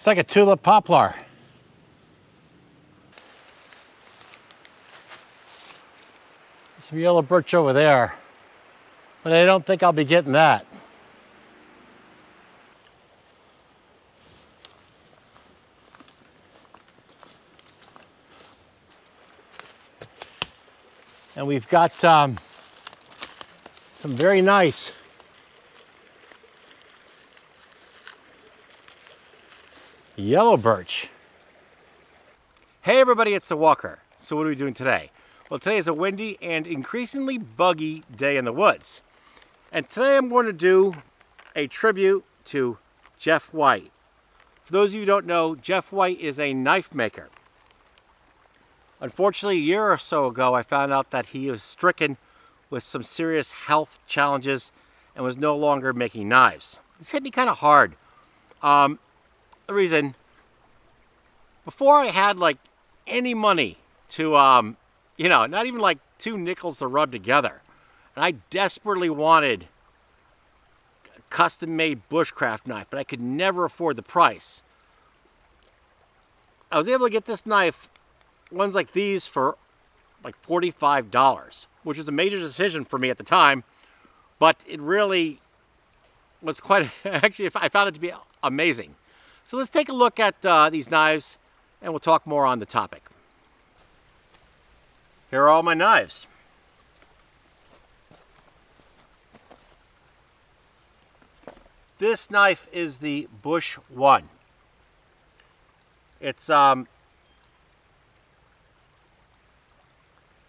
Looks like a tulip poplar. Some yellow birch over there, but I don't think I'll be getting that. And we've got some very nice yellow birch. Hey everybody, it's the Walker. So what are we doing today? Well, today is a windy and increasingly buggy day in the woods. And today I'm going to do a tribute to Jeff White. For those of you who don't know, Jeff White is a knife maker. Unfortunately, a year or so ago, I found out that he was stricken with some serious health challenges and was no longer making knives. This hit me kind of hard. The reason, before I had like any money to, you know, not even like 2 nickels to rub together, and I desperately wanted a custom-made bushcraft knife, but I could never afford the price. I was able to get this knife, ones like these, for like $45, which was a major decision for me at the time, but it really was quite, actually I found it to be amazing. So let's take a look at these knives and we'll talk more on the topic. Here are all my knives. This knife is the Bush 1. It's it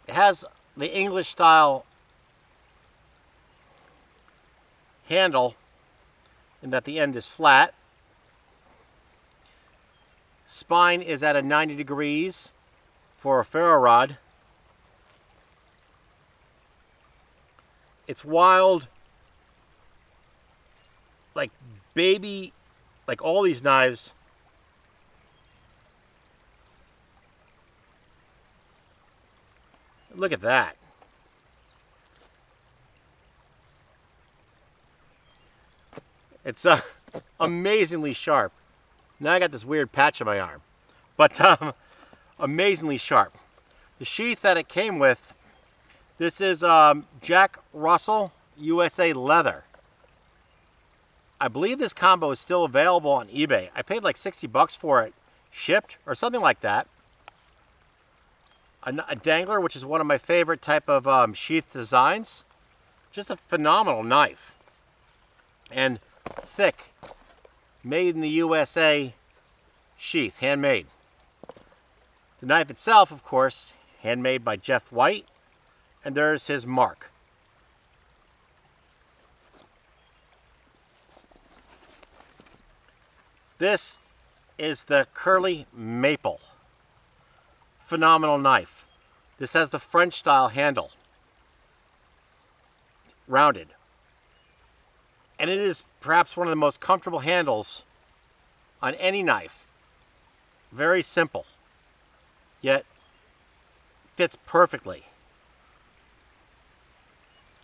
has the English style handle in that the end is flat. Spine is at a 90 degrees for a ferro rod. It's wild, like baby, like all these knives. Look at that. It's amazingly sharp. Now I got this weird patch on my arm, but amazingly sharp. The sheath that it came with, this is Jack Russell USA leather. I believe this combo is still available on eBay. I paid like 60 bucks for it, shipped or something like that. A dangler, which is one of my favorite type of sheath designs. Just a phenomenal knife. And thick, made in the USA sheath, handmade. The knife itself, of course, handmade by Jeff White. And there's his mark. This is the Curly Maple. Phenomenal knife. This has the French style handle. Rounded. And it is perhaps one of the most comfortable handles on any knife. Very simple. Yet fits perfectly.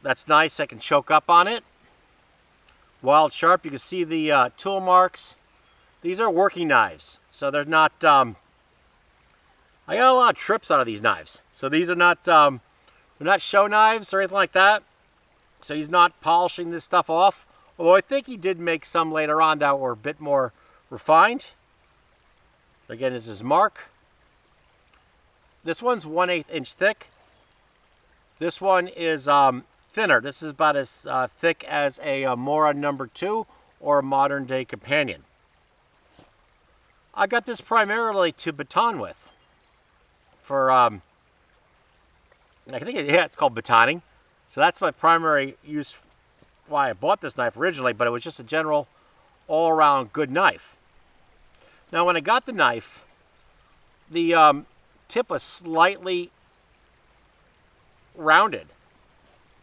That's nice. I can choke up on it. Wild sharp. You can see the tool marks. These are working knives, so they're not. I got a lot of trips out of these knives, so these are not. They're not show knives or anything like that. So he's not polishing this stuff off. Although I think he did make some later on that were a bit more refined. Again, this is his mark. This one's 1/8 inch thick. This one is thinner. This is about as thick as a Mora number 2 or a modern day companion. I got this primarily to baton with. For I think it's called batoning. So that's my primary use. Why I bought this knife originally, but it was just a general all-around good knife. Now when I got the knife, the tip was slightly rounded.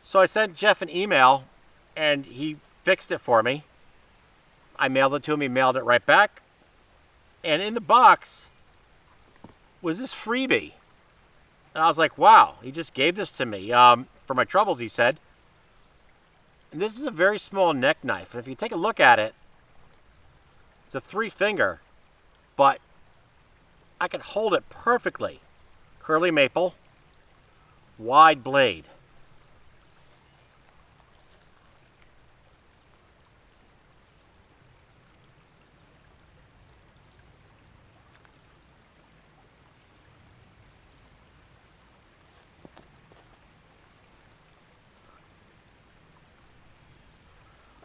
So I sent Jeff an email and he fixed it for me. I mailed it to him, he mailed it right back. And in the box was this freebie. And I was like, wow, he just gave this to me for my troubles, he said. And this is a very small neck knife. And if you take a look at it, it's a 3-finger. but I can hold it perfectly. Curly maple, wide blade.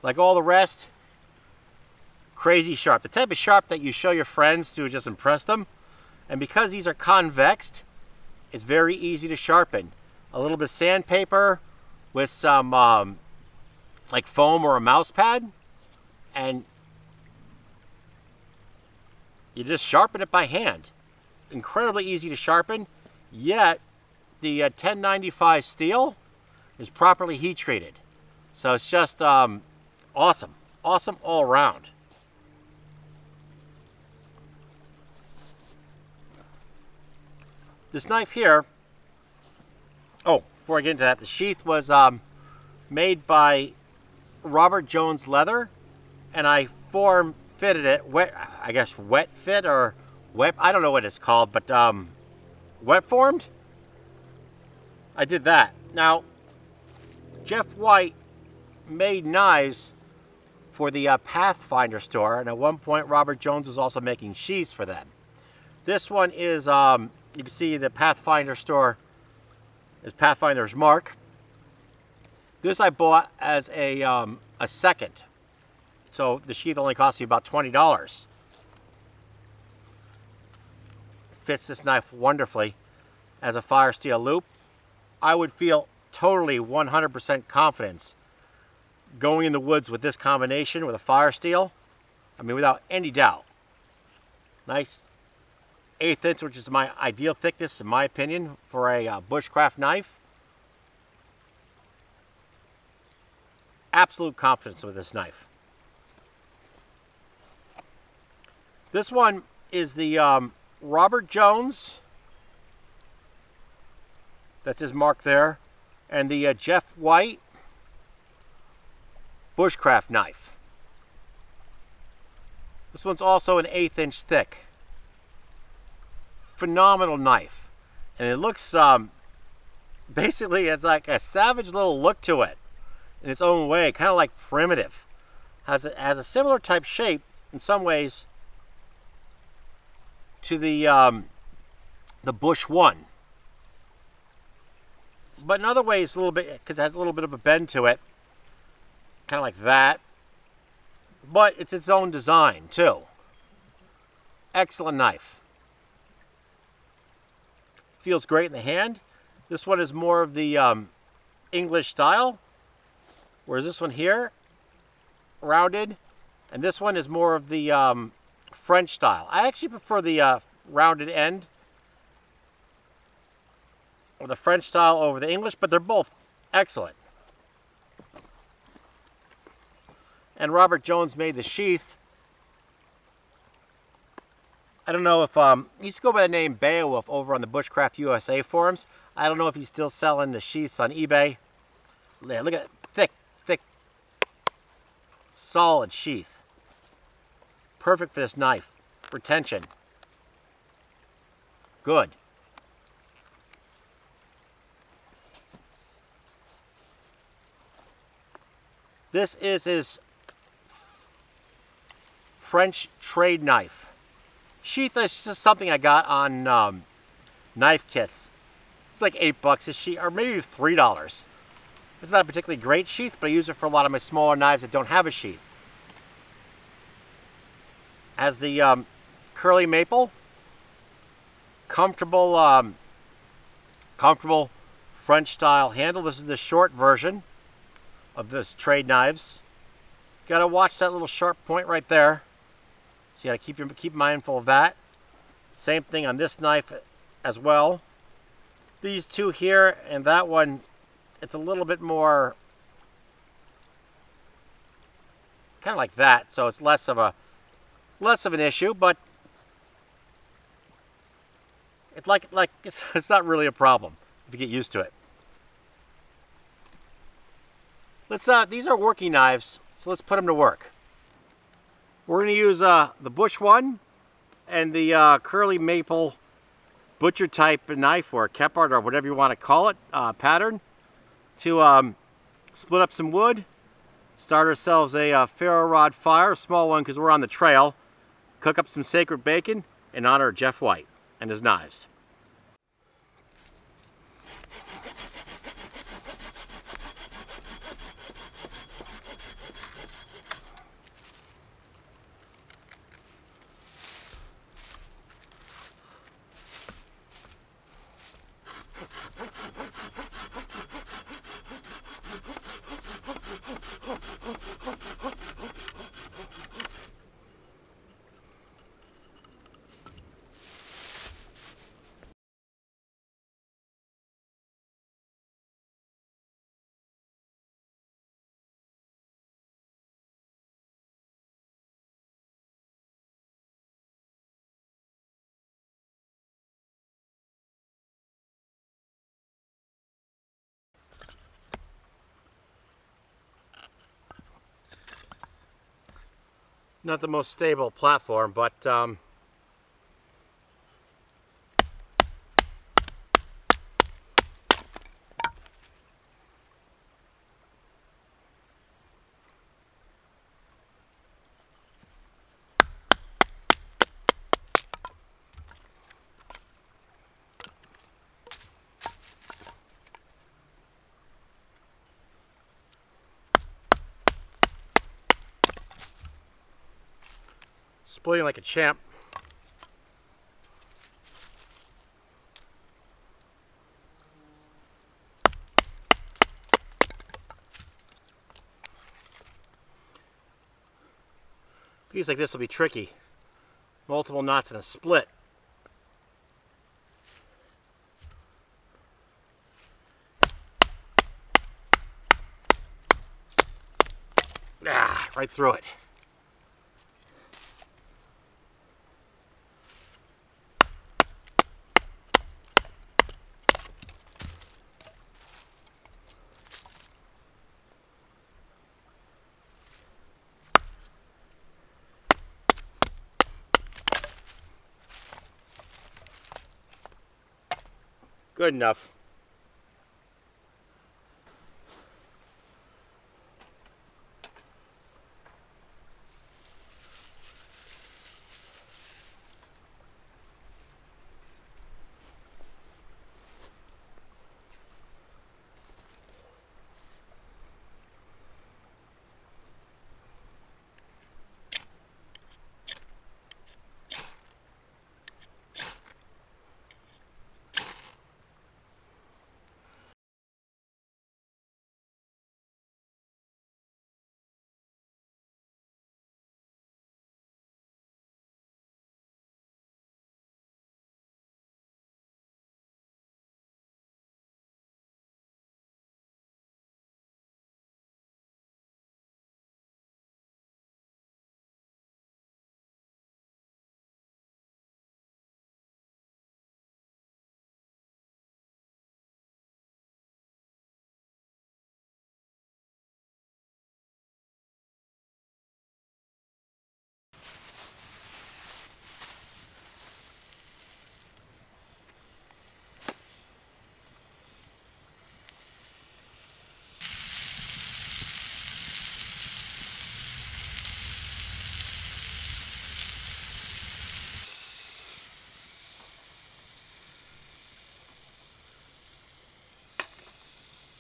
Like all the rest, crazy sharp. The type of sharp that you show your friends to just impress them. And because these are convexed, it's very easy to sharpen. A little bit of sandpaper with some like foam or a mouse pad, and you just sharpen it by hand. Incredibly easy to sharpen, yet the 1095 steel is properly heat treated. So it's just awesome. Awesome all around. This knife here, oh, before I get into that, the sheath was made by Robert Jones Leather, and I form fitted it, I guess wet fit or wet, I don't know what it's called, but wet formed. I did that. Now, Jeff White made knives for the Pathfinder store, and at one point Robert Jones was also making sheaths for them. This one is, you can see the Pathfinder store is Pathfinder's mark. This I bought as a second, so the sheath only cost me about $20. Fits this knife wonderfully as a fire steel loop. I would feel totally 100% confidence going in the woods with this combination with a fire steel. I mean, without any doubt. Nice 1/8 inch, which is my ideal thickness in my opinion for a bushcraft knife. Absolute confidence with this knife. This one is the Robert Jones, that's his mark there, and the Jeff White bushcraft knife. This one's also an 1/8 inch thick. Phenomenal knife, and it looks basically, it's like a savage little look to it in its own way, kind of like primitive. Has a similar type shape in some ways to the Bush One, but in other ways a little bit, because it has a little bit of a bend to it, kind of like that, but it's its own design too. Excellent knife. Feels great in the hand. This one is more of the English style, whereas this one here, rounded, and this one is more of the French style. I actually prefer the rounded end, or the French style over the English, but they're both excellent. And Robert Jones made the sheath. I don't know if, he used to go by the name Beowulf over on the Bushcraft USA forums. I don't know if he's still selling the sheaths on eBay. Yeah, look at that, thick, solid sheath. Perfect for this knife. Retention. Good. This is his French trade knife. Sheath is just something I got on knife kits. It's like $8 a sheath, or maybe $3. It's not a particularly great sheath, but I use it for a lot of my smaller knives that don't have a sheath. Has the curly maple, comfortable French style handle. This is the short version of this trade knives. Got to watch that little sharp point right there. So you got to keep mindful of that. Same thing on this knife as well. These two here and that one, it's a little bit more kind of like that, so it's less of an issue, but it's not really a problem if you get used to it. These are working knives, so let's put them to work. We're going to use the Bush One and the curly maple butcher type knife or Kephart or whatever you want to call it pattern to split up some wood, start ourselves a ferro rod fire, a small one because we're on the trail, cook up some sacred bacon in honor of Jeff White and his knives. Not the most stable platform, but splitting like a champ. Piece like this will be tricky. Multiple knots in a split. Ah, right through it. Good enough.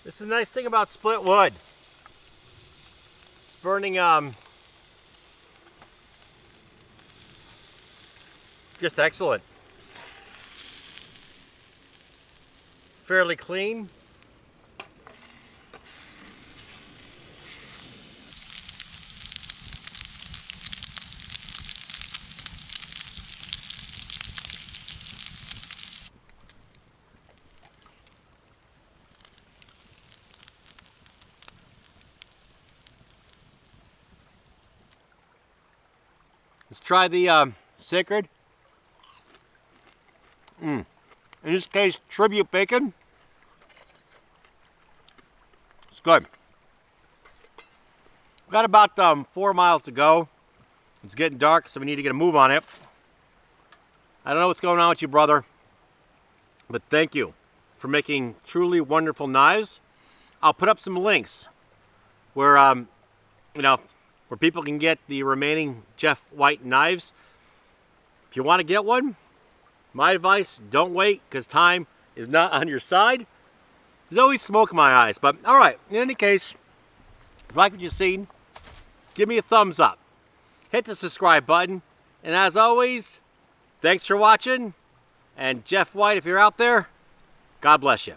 This is the nice thing about split wood. Burning just excellent. Fairly clean. Let's try the sacred. In this case, tribute bacon. It's good. We've got about 4 miles to go. It's getting dark, so we need to get a move on it. I don't know what's going on with you, brother, but thank you for making truly wonderful knives. I'll put up some links where, you know, where people can get the remaining Jeff White knives. If you want to get one, my advice, don't wait, because time is not on your side. There's always smoke in my eyes, but all right, in any case, if you like what you've seen, give me a thumbs up. Hit the subscribe button, and as always, thanks for watching, and Jeff White, if you're out there, God bless you.